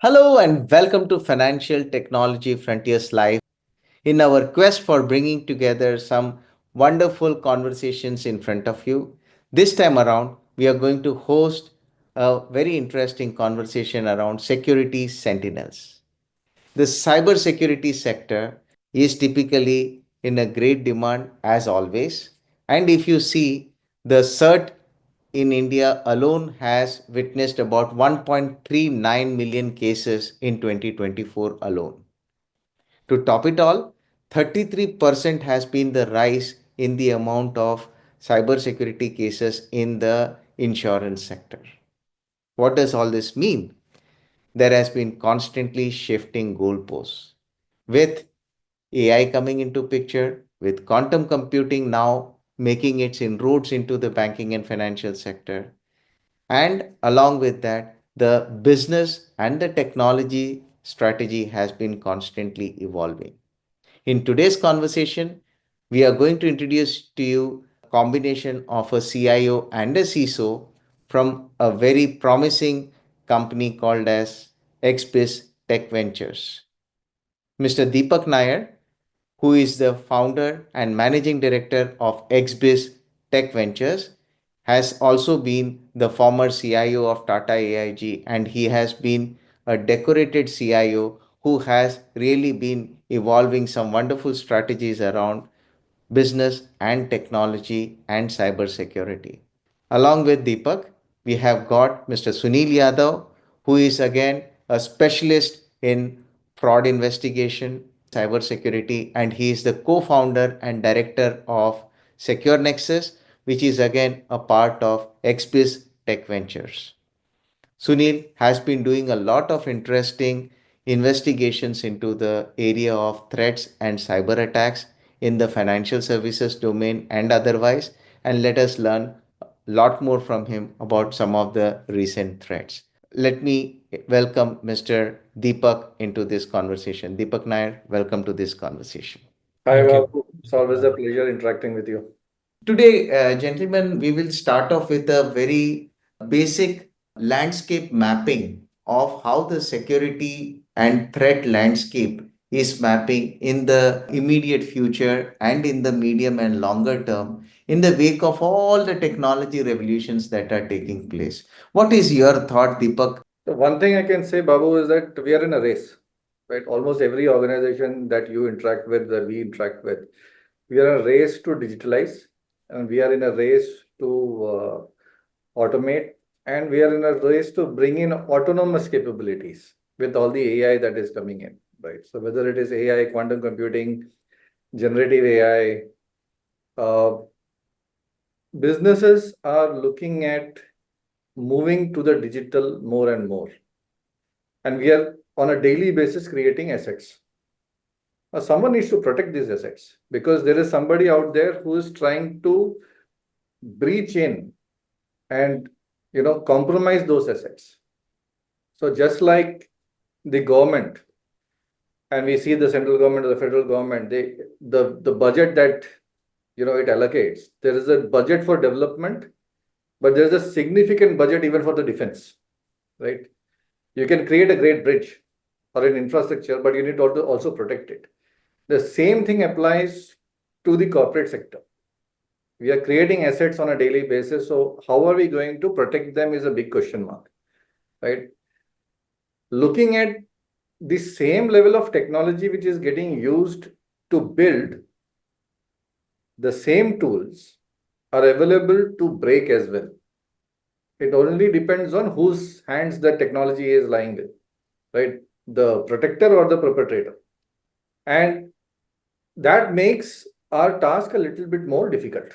Hello and welcome to Financial Technology Frontiers Live. In our quest for bringing together some wonderful conversations in front of you, this time around we are going to host a very interesting conversation around security sentinels. The cybersecurity sector is typically in a great demand as always. And if you see, the CERT in India alone has witnessed about 1.39 million cases in 2024 alone. To top it all, 33% has been the rise in the amount of cybersecurity cases in the insurance sector. What does all this mean? There has been constantly shifting goalposts. With AI coming into picture, with quantum computing now making its inroads into the banking and financial sector, and along with that, the business and the technology strategy has been constantly evolving. In today's conversation, we are going to introduce to you a combination of a CIO and a CISO from a very promising company called as x-Biz Techventures. Mr. Dipak Nair, who is the founder and managing director of x-Biz Techventures, has also been the former CIO of Tata AIG, and he has been a decorated CIO who has really been evolving some wonderful strategies around business and technology and cybersecurity. Along with Deepak, we have got Mr. Sunil Yadav, who is again a specialist in fraud investigation, cybersecurity, and he is the co-founder and director of Secure Nexus, which is again a part of x-Biz Tech Ventures. Sunil has been doing a lot of interesting investigations into the area of threats and cyber attacks in the financial services domain and otherwise. And let us learn a lot more from him about some of the recent threats. Let me welcome Mr. Deepak into this conversation. Deepak Nair, welcome to this conversation. Hi, Thank you. Babu. It's always a pleasure interacting with you. Today, gentlemen, we will start off with a very basic landscape mapping of how the security and threat landscape is mapping in the immediate future and in the medium and longer term in the wake of all the technology revolutions that are taking place. What is your thought, Deepak? So one thing I can say, Babu, is that we are in a race, right? Almost every organization that you interact with, that we interact with, we are in a race to digitalize, and we are in a race to automate, and we are in a race to bring in autonomous capabilities with all the AI that is coming in, right? So whether it is AI, quantum computing, generative AI, uh, businesses are looking at moving to the digital more and more. And we are on a daily basis creating assets. Now, someone needs to protect these assets because there is somebody out there who is trying to breach in and compromise those assets. So just like the government, and we see the central government or the federal government, the budget that it allocates, there is a budget for development, but there is a significant budget even for the defense, right? You can create a great bridge or an infrastructure, but you need to also protect it. The same thing applies to the corporate sector. We are creating assets on a daily basis. So how are we going to protect them is a big question mark, right? Looking at the same level of technology which is getting used to build, the same tools are available to break as well. It only depends on whose hands the technology is lying with, right? The protector or the perpetrator. And that makes our task a little bit more difficult.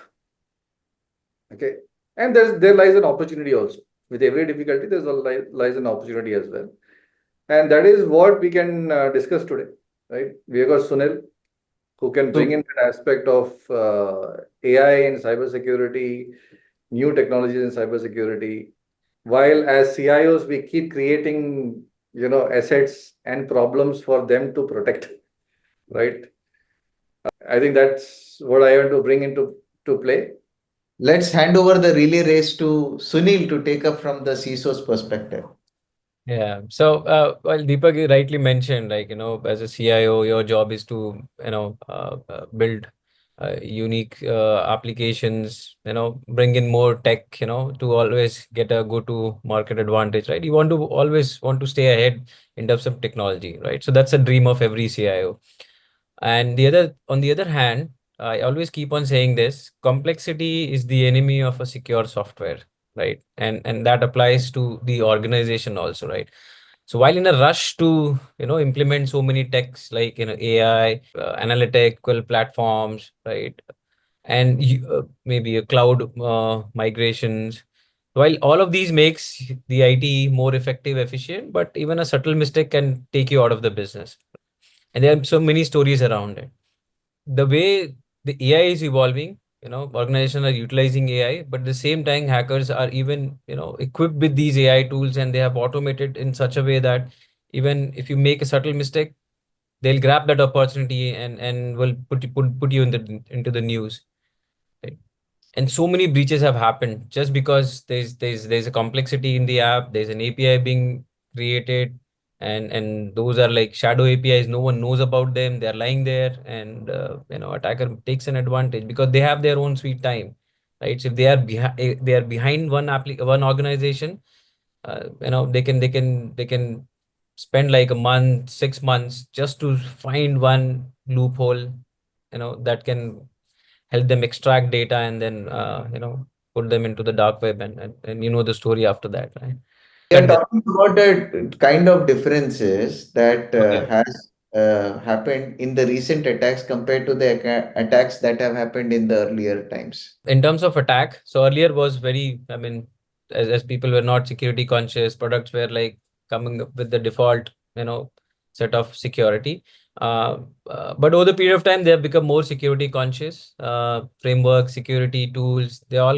Okay. And there lies an opportunity also. With every difficulty, lies an opportunity as well. And that is what we can discuss today, right? We have got Sunil, who can bring in that aspect of AI and cybersecurity, new technologies in cybersecurity. While as CIOs, we keep creating, assets and problems for them to protect, right? I think that's what I want to bring into play. Let's hand over the relay race to Sunil to take up from the CISO's perspective. Yeah. So, well, Deepak, you rightly mentioned, like, as a CIO, your job is to, build unique applications, bring in more tech, to always get a go-to market advantage, right? You want to always want to stay ahead in terms of technology, right? So that's a dream of every CIO. And on the other hand, I always keep on saying this: complexity is the enemy of a secure software, right? And that applies to the organization also, right? So while in a rush to implement so many techs like AI, analytical platforms, right, and maybe a cloud migrations, while all of these makes the IT more effective, efficient, but even a subtle mistake can take you out of the business. And there are so many stories around it. The way the AI is evolving, organizations are utilizing AI, but at the same time, hackers are even, equipped with these AI tools, and they have automated in such a way that even if you make a subtle mistake, they'll grab that opportunity and will put you into the news. Right? And so many breaches have happened just because there's a complexity in the app. There's an API being created, and those are like shadow APIs. No one knows about them. They're lying there, and attacker takes an advantage because they have their own sweet time, right? So if they are behind one organization, they can spend like a month, 6 months just to find one loophole, that can help them extract data and then put them into the dark web, and the story after that, right? We are Cut them. talking about the kind of differences that Okay. has happened in the recent attacks compared to the attacks that have happened in the earlier times. In terms of attack, so earlier was very, I mean, as people were not security conscious, products were like coming up with the default, set of security. But over the period of time, they have become more security conscious. Framework, security tools, they all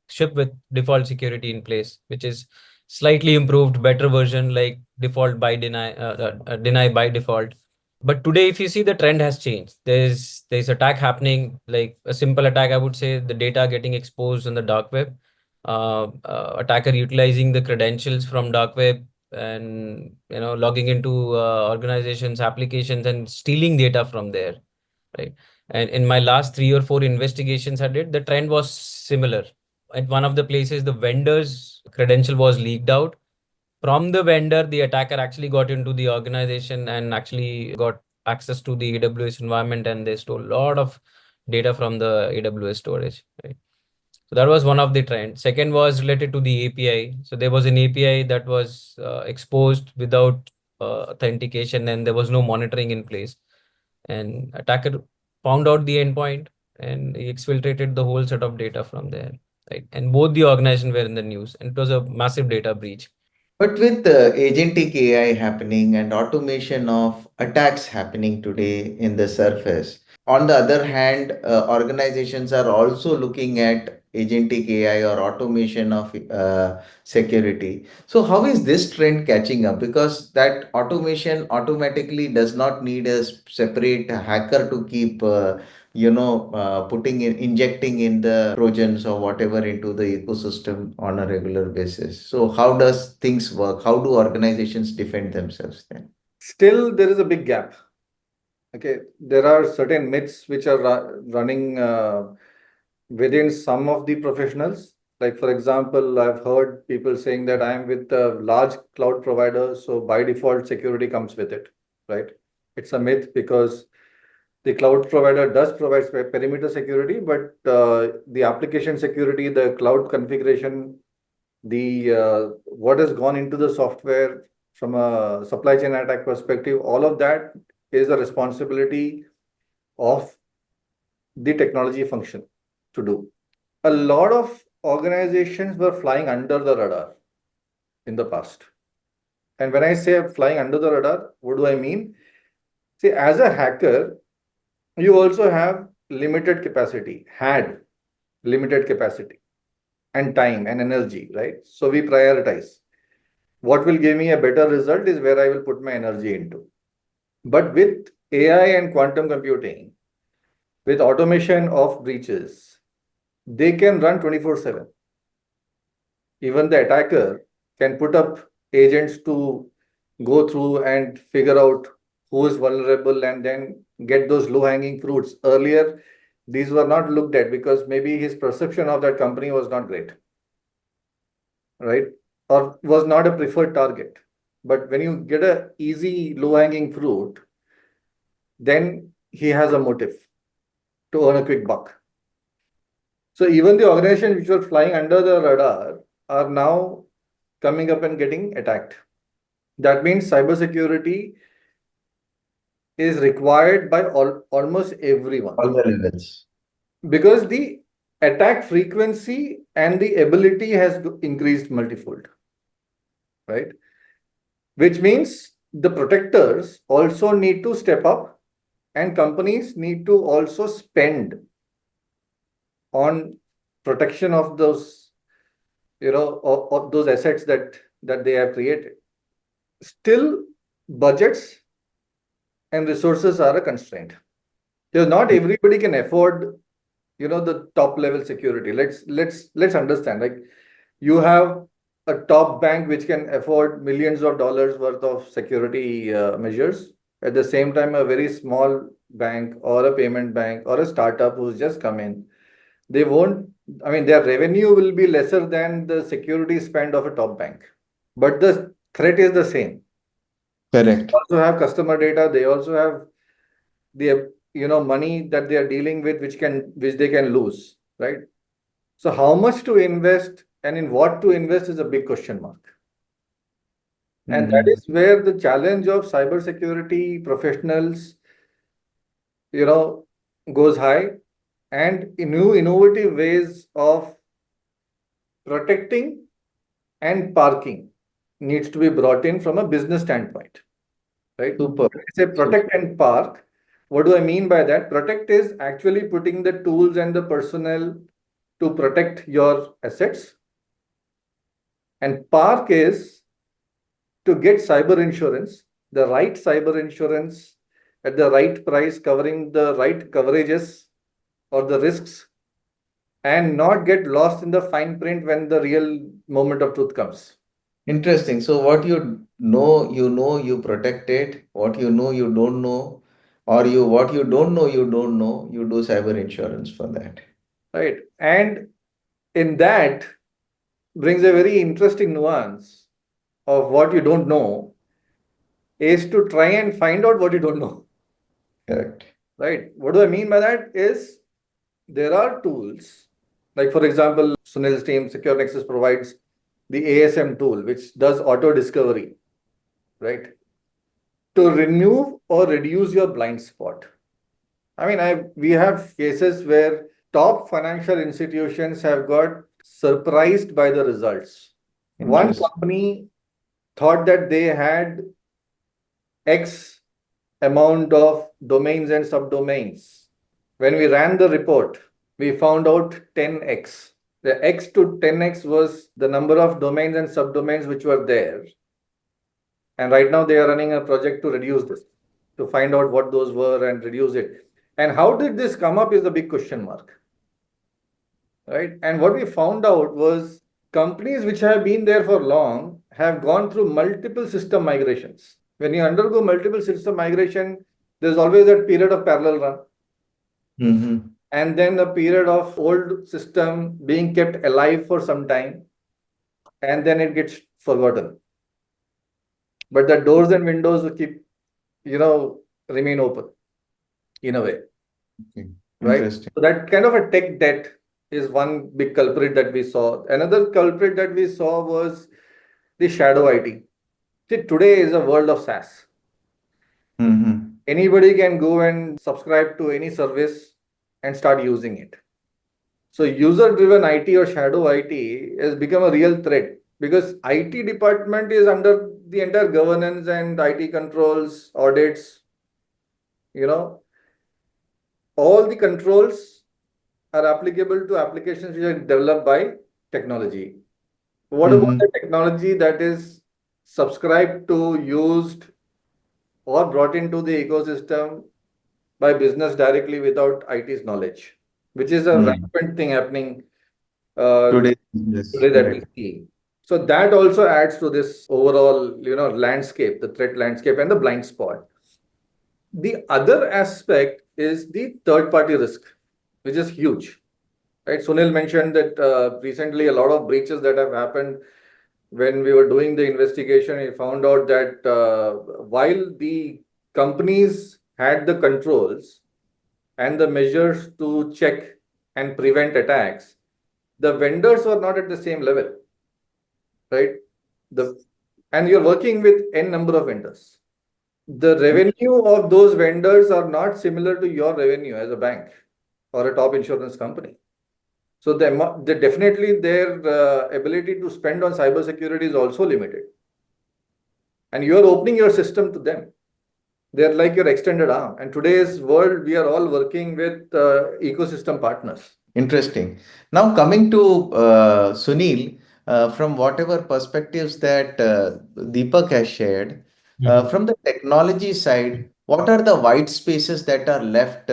ship with default security in place, which is slightly improved, better version like default by deny by default. But today, if you see, the trend has changed. There's attack happening, like a simple attack, I would say, the data getting exposed on the dark web, attacker utilizing the credentials from dark web, and logging into organizations, applications, and stealing data from there, right? And in my last 3 or 4 investigations I did, the trend was similar. At one of the places, the vendor's credential was leaked out. From the vendor, the attacker actually got into the organization and actually got access to the AWS environment, and they stole a lot of data from the AWS storage, right? So that was one of the trends. Second was related to the API. So there was an API that was exposed without authentication, and there was no monitoring in place. And attacker found out the endpoint, and he exfiltrated the whole set of data from there, right? And both the organization were in the news, and it was a massive data breach. But with agentic AI happening and automation of attacks happening today in the surface, on the other hand, organizations are also looking at agentic AI or automation of security. So, how is this trend catching up? Because that automation automatically does not need a separate hacker to keep putting in, injecting in the trojans or whatever into the ecosystem on a regular basis. So how does things work? How do organizations defend themselves then? Still, there is a big gap. Okay, there are certain myths which are running within some of the professionals. Like, for example, I've heard people saying that I am with a large cloud provider, so by default, security comes with it, right? It's a myth because the cloud provider does provide perimeter security, but the application security, the cloud configuration, the what has gone into the software from a supply chain attack perspective, all of that is a responsibility of the technology function to do. A lot of organizations were flying under the radar in the past. And when I say flying under the radar, what do I mean? See, as a hacker, you also have limited capacity, had limited capacity and time and energy, right? So we prioritize. What will give me a better result is where I will put my energy into. But with AI and quantum computing, with automation of breaches, they can run 24/7. Even the attacker can put up agents to go through and figure out who is vulnerable and then get those low-hanging fruits. Earlier, these were not looked at because maybe his perception of that company was not great, right? Or was not a preferred target. But when you get a easy low-hanging fruit, then he has a motive to earn a quick buck. So even the organizations which were flying under the radar are now coming up and getting attacked. That means cybersecurity is required by almost everyone. All the levels. Because the attack frequency and the ability has increased multifold, right? Which means the protectors also need to step up and companies need to also spend on protection of those, of those assets that they have created. Still, budgets and resources are a constraint. Because not everybody can afford, the top level security. Let's understand. Like, you have a top bank which can afford millions of dollars worth of security measures. At the same time, a very small bank or a payment bank or a startup who's just come in, they won't. I mean, their revenue will be lesser than the security spend of a top bank, but the threat is the same. Correct. They also have customer data. They also have the money that they are dealing with, which they can lose, right? So how much to invest and in what to invest is a big question mark. And that is where the challenge of cybersecurity professionals, goes high, and new innovative ways of protecting and parking needs to be brought in from a business standpoint, right? Super. Say protect and park. What do I mean by that? Protect is actually putting the tools and the personnel to protect your assets. And park is to get cyber insurance, the right cyber insurance at the right price, covering the right coverages or the risks, and not get lost in the fine print when the real moment of truth comes. Interesting. So what you protect it. What you don't know, or what you don't know, you do cyber insurance for that. Right. And in that brings a very interesting nuance of what you don't know is to try and find out what you don't know. Correct. Right. What do I mean by that is there are tools, like for example, Sunil's team, Secure Nexus, provides the ASM tool, which does auto discovery, right? To remove or reduce your blind spot. I mean, we have cases where top financial institutions have got surprised by the results. One company thought that they had X amount of domains and subdomains. When we ran the report, we found out 10x. The X to 10x was the number of domains and subdomains which were there. And right now they are running a project to reduce this, to find out what those were and reduce it. And how did this come up is the big question mark. Right? And what we found out was companies which have been there for long have gone through multiple system migrations. When you undergo multiple system migration, there's always that period of parallel run. And then a period of old system being kept alive for some time, and then it gets forgotten. But the doors and windows will keep, remain open in a way. Okay. Right? So that kind of a tech debt is one big culprit that we saw. Another culprit that we saw was the shadow IT. See, today is a world of SaaS. Anybody can go and subscribe to any service and start using it. So user-driven IT or shadow IT has become a real threat because IT department is under the entire governance and IT controls, audits, all the controls are applicable to applications which are developed by technology. What about the technology that is subscribed to, used, or brought into the ecosystem by business directly without IT's knowledge, which is a rampant thing happening today that we see. So that also adds to this overall, landscape, the threat landscape and the blind spot. The other aspect is the third party risk, which is huge. Right? Sunil mentioned that recently a lot of breaches that have happened. When we were doing the investigation, we found out that while the companies had the controls and the measures to check and prevent attacks, the vendors were not at the same level, right? And you're working with n number of vendors. The revenue of those vendors are not similar to your revenue as a bank or a top insurance company. So definitely their ability to spend on cybersecurity is also limited. And you are opening your system to them. They're like your extended arm. And today's world, we are all working with ecosystem partners. Interesting. Now, coming to Sunil, from whatever perspectives that Deepak has shared, from the technology side, what are the white spaces that are left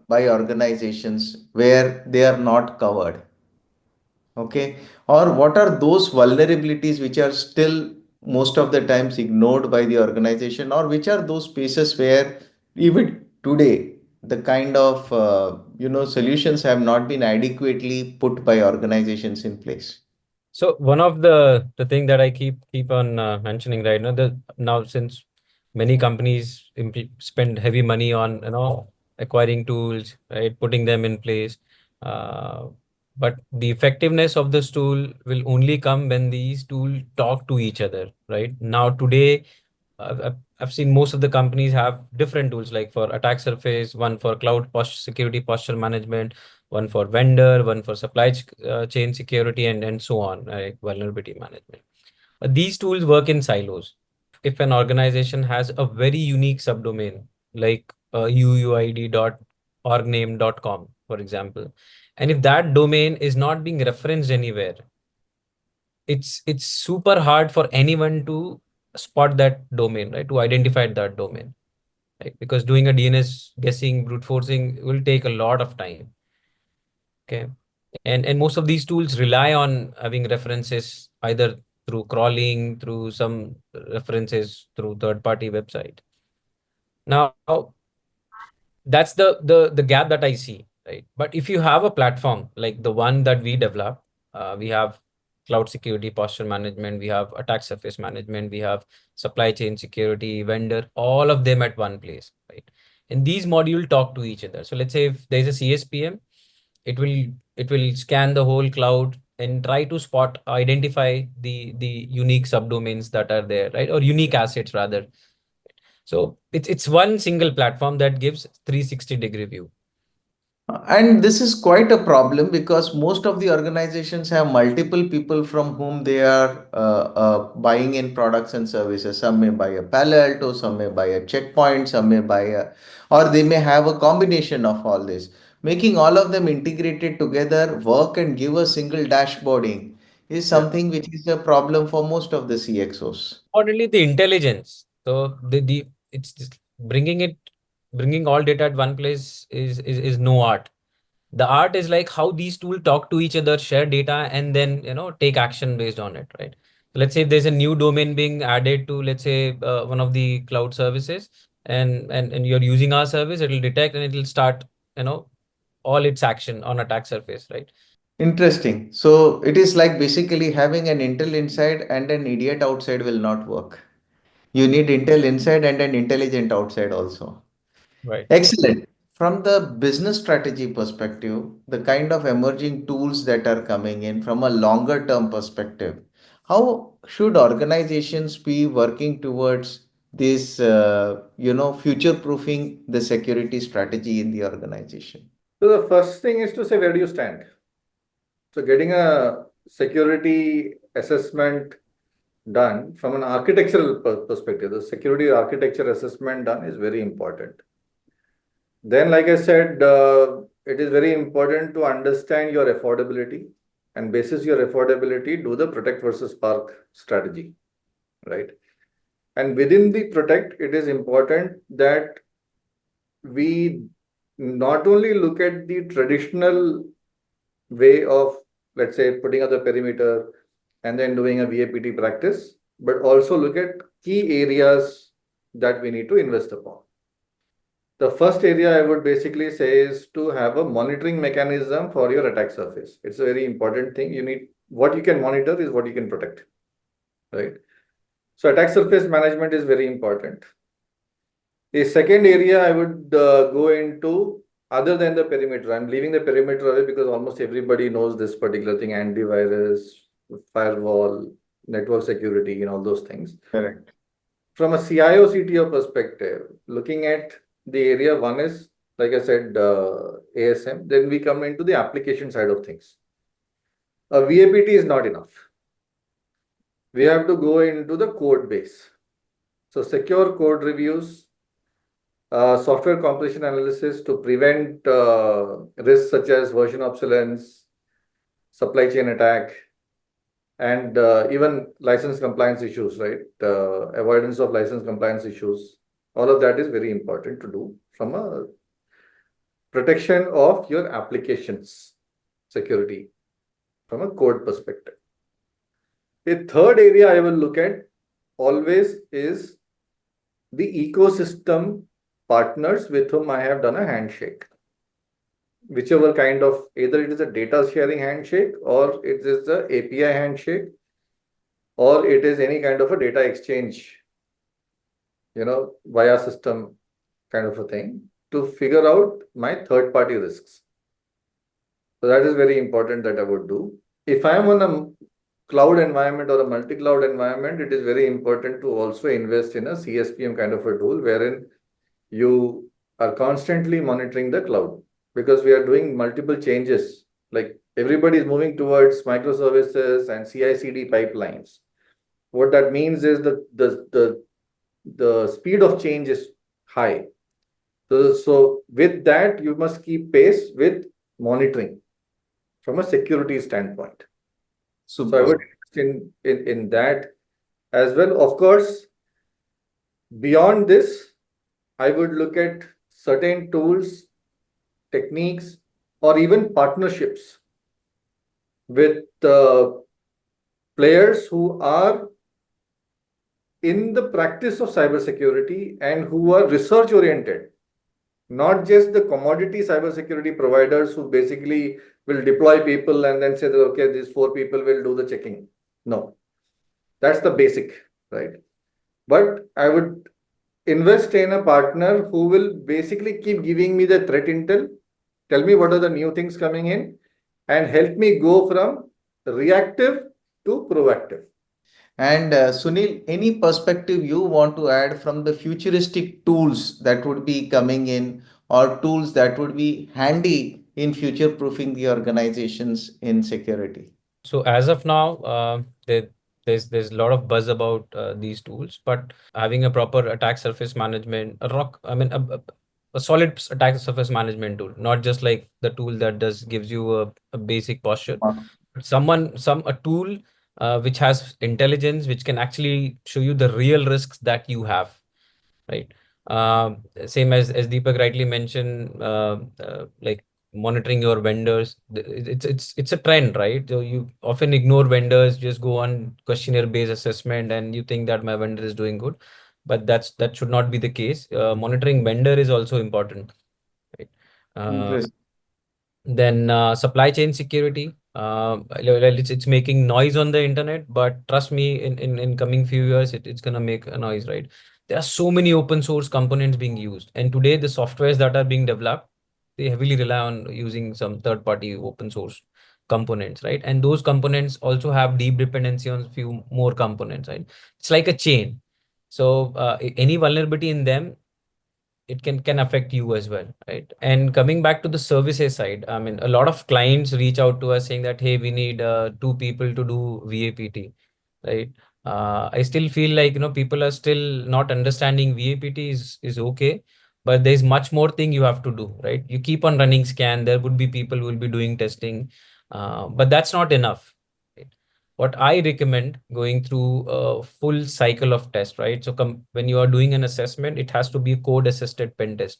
by organizations where they are not covered? Okay. Or what are those vulnerabilities which are still most of the times ignored by the organization, or which are those spaces where even today the kind of solutions have not been adequately put by organizations in place? So one of the thing that I keep on mentioning, right now, now since many companies spend heavy money on acquiring tools, right, putting them in place, uh, but the effectiveness of this tool will only come when these tools talk to each other, right? Now today, I've seen most of the companies have different tools, like for attack surface, one for cloud security posture management, one for vendor, one for chain security, and so on, like vulnerability management. But these tools work in silos. If an organization has a very unique subdomain, like uuid.orgname.com, for example, and if that domain is not being referenced anywhere, it's super hard for anyone to spot that domain, right? To identify that domain, right? Because doing a DNS guessing, brute forcing will take a lot of time. Okay. And most of these tools rely on having references either through crawling, through some references through third-party website. Now, that's the gap that I see, right? But if you have a platform like the one that we develop, we have cloud security posture management, we have attack surface management, we have supply chain security, vendor, all of them at one place, right? And these modules talk to each other. So let's say if there's a CSPM, it will scan the whole cloud and try to identify the unique subdomains that are there, right? Or unique assets rather. So it's one single platform that gives 360-degree view. And this is quite a problem because most of the organizations have multiple people from whom they are buying in products and services. Some may buy a Palo Alto, some may buy a Checkpoint, some may buy or they may have a combination of all this. Making all of them integrated together, work and give a single dashboarding is Yeah. something which is a problem for most of the CXOs. Importantly, the intelligence. So the it's just bringing all data at one place is no art. The art is like how these tools talk to each other, share data, and then take action based on it, right? So let's say if there's a new domain being added to, let's say, one of the cloud services, and you're using our service, it'll detect and it'll start you know all its action on attack surface, right? Interesting. So it is like basically having an intel inside and an idiot outside will not work. You need intel inside and an intelligent outside also. Right. Excellent. From the business strategy perspective, the kind of emerging tools that are coming in from a longer term perspective, how should organizations be working towards this, future proofing the security strategy in the organization? So the first thing is to say, where do you stand? So getting a security assessment done from an architectural perspective, the security architecture assessment done is very important. Then, like I said, it is very important to understand your affordability and basis your affordability, do the protect versus park strategy, right? And within the protect, it is important that we not only look at the traditional way of, let's say, putting up the perimeter, and then doing a VAPT practice, but also look at key areas that we need to invest upon. The first area I would basically say is to have a monitoring mechanism for your attack surface. It's a very important thing. You need, what you can monitor is what you can protect, right? So attack surface management is very important. The second area I would go into, other than the perimeter, I'm leaving the perimeter away because almost everybody knows this particular thing: antivirus, firewall, network security, and all those things. Correct. From a CIO CTO perspective, looking at the area, one is, like I said, ASM. Then we come into the application side of things. A VAPT is not enough. We have to go into the code base. So secure code reviews, software completion analysis to prevent risks such as version obsolescence, supply chain attack, and even license compliance issues, right? Avoidance of license compliance issues. All of that is very important to do from a protection of your applications security from a code perspective. The third area I will look at always is the ecosystem partners with whom I have done a handshake. Whichever kind of, either it is a data sharing handshake, or it is the API handshake, or it is any kind of a data exchange, via system kind of a thing, to figure out my third party risks. So that is very important that I would do. If I am on a cloud environment or a multi-cloud environment, it is very important to also invest in a CSPM kind of a tool wherein you are constantly monitoring the cloud, because we are doing multiple changes. Like everybody is moving towards microservices and CI/CD pipelines. What that means is the speed of change is high. So with that, you must keep pace with monitoring from a security standpoint. So I would invest in that as well. Of course, beyond this, I would look at certain tools, techniques, or even partnerships with players who are in the practice of cybersecurity and who are research oriented, not just the commodity cybersecurity providers who basically will deploy people and then say that, okay, these 4 people will do the checking. No, that's the basic, right? But I would invest in a partner who will basically keep giving me the threat intel, tell me what are the new things coming in, and help me go from reactive to proactive. And Sunil, any perspective you want to add from the futuristic tools that would be coming in, or tools that would be handy in future proofing the organizations in security? So as of now, there's a lot of buzz about these tools, but having a proper attack surface management, a solid attack surface management tool, not just like the tool that gives you a basic posture. A tool which has intelligence, which can actually show you the real risks that you have, right? Same as Deepak rightly mentioned, like monitoring your vendors. It's a trend, right? So you often ignore vendors, just go on questionnaire based assessment, and you think that my vendor is doing good, but that should not be the case. Monitoring vendor is also important, right? Then supply chain security. It's making noise on the internet, but trust me, in coming few years, it's gonna make a noise, right? There are so many open source components being used, and today the softwares that are being developed, they heavily rely on using some third-party open source components, right? And those components also have deep dependency on few more components, right? It's like a chain. So any vulnerability in them, it can affect you as well, right? And coming back to the services side, I mean, a lot of clients reach out to us saying that, hey, we need 2 people to do VAPT, right? I still feel like, people are still not understanding VAPT is okay, but there's much more thing you have to do, right? You keep on running scan, there would be people who will be doing testing, but that's not enough. What I recommend, going through a full cycle of test, right? So when you are doing an assessment, it has to be a code assisted pen test,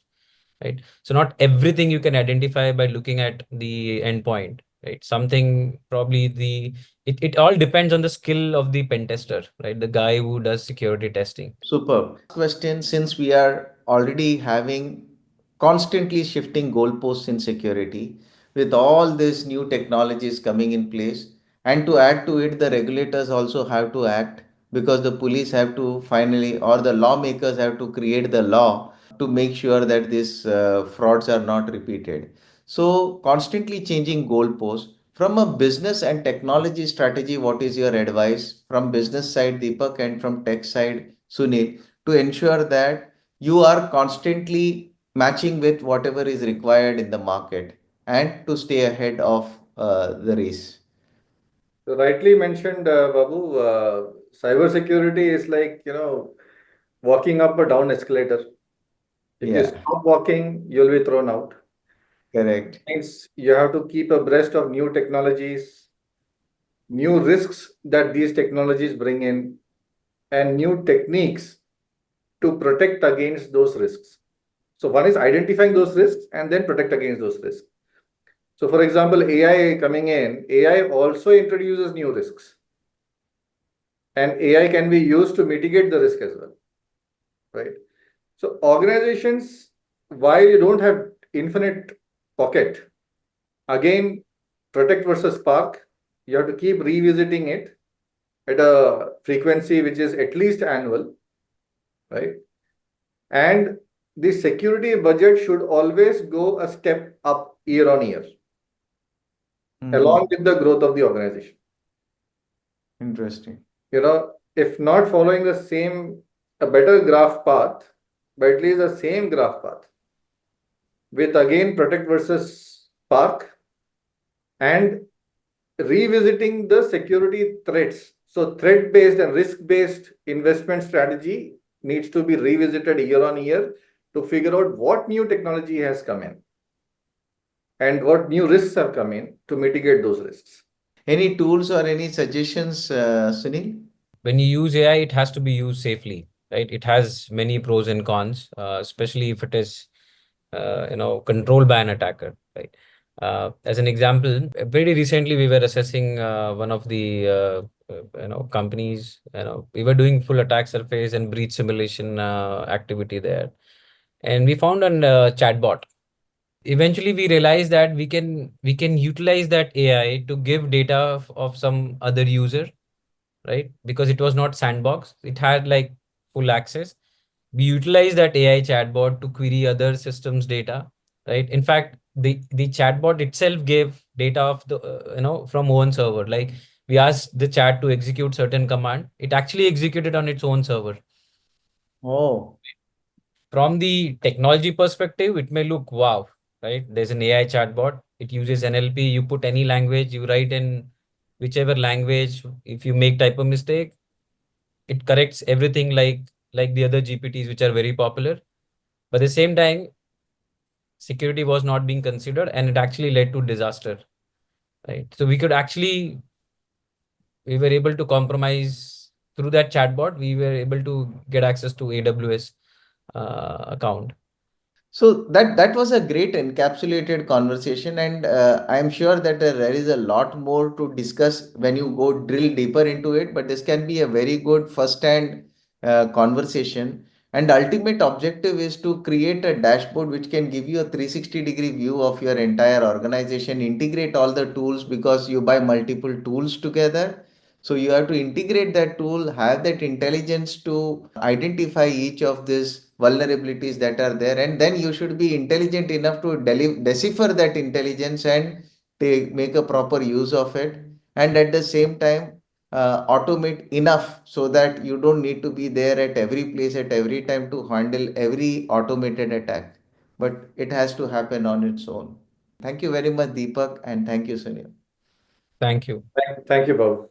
right? So not everything you can identify by looking at the endpoint, right? Something probably it all depends on the skill of the pen tester, right? The guy who does security testing. Superb. Question, since we are already having constantly shifting goalposts in security with all these new technologies coming in place, and to add to it, the regulators also have to act because the police have to finally, or the lawmakers have to create the law to make sure that these frauds are not repeated. So, constantly changing goalposts. From a business and technology strategy, what is your advice from business side, Deepak, and from tech side, Sunil, to ensure that you are constantly matching with whatever is required in the market and to stay ahead of the race? So rightly mentioned, Babu, cybersecurity is like, walking up or down escalator. If you Yeah, stop walking, you'll be thrown out. correct. Means you have to keep abreast of new technologies, new risks that these technologies bring in, and new techniques to protect against those risks. So one is identifying those risks and then protect against those risks. So for example, AI coming in, AI also introduces new risks. And AI can be used to mitigate the risk as well, right? So organizations, while you don't have infinite pocket, again, protect versus spark, you have to keep revisiting it at a frequency which is at least annual, right? And the security budget should always go a step up year on year, along Mhm. with the growth of the organization. Interesting. If not following the same, a better graph path, but at least the same graph path, with again protect versus spark and revisiting the security threats. So threat-based and risk-based investment strategy needs to be revisited year on year to figure out what new technology has come in and what new risks have come in to mitigate those risks. Any tools or any suggestions, Sunil? When you use AI, it has to be used safely, right? It has many pros and cons, especially if it is, controlled by an attacker, right? As an example, very recently we were assessing one of the companies. We were doing full attack surface and breach simulation activity there, and we found an chatbot. Eventually, we realized that we can utilize that AI to give data of some other user, right? Because it was not sandbox, it had like full access. We utilize that AI chatbot to query other systems data, right? In fact, the chatbot itself gave data of the from one server. Like, we asked the chat to execute certain command, it actually executed on its own server. Oh, From the technology perspective, it may look wow, right? There's an AI chatbot, it uses NLP, you put any language, you write in whichever language, if you make typo mistake, it corrects everything like the other GPTs which are very popular. But at the same time, security was not being considered and it actually led to disaster, right? So we were able to compromise through that chatbot. We were able to get access to AWS account. so that was a great encapsulated conversation, and I'm sure that there is a lot more to discuss when you go drill deeper into it. But this can be a very good first-hand conversation. And ultimate objective is to create a dashboard which can give you a 360-degree view of your entire organization, integrate all the tools because you buy multiple tools together. So you have to integrate that tool, have that intelligence to identify each of these vulnerabilities that are there, and then you should be intelligent enough to decipher that intelligence and make a proper use of it, and at the same time automate enough so that you don't need to be there at every place at every time to handle every automated attack, but it has to happen on its own. Thank you very much, Deepak, and thank you, Sunil. Thank you. Thank you, Bob.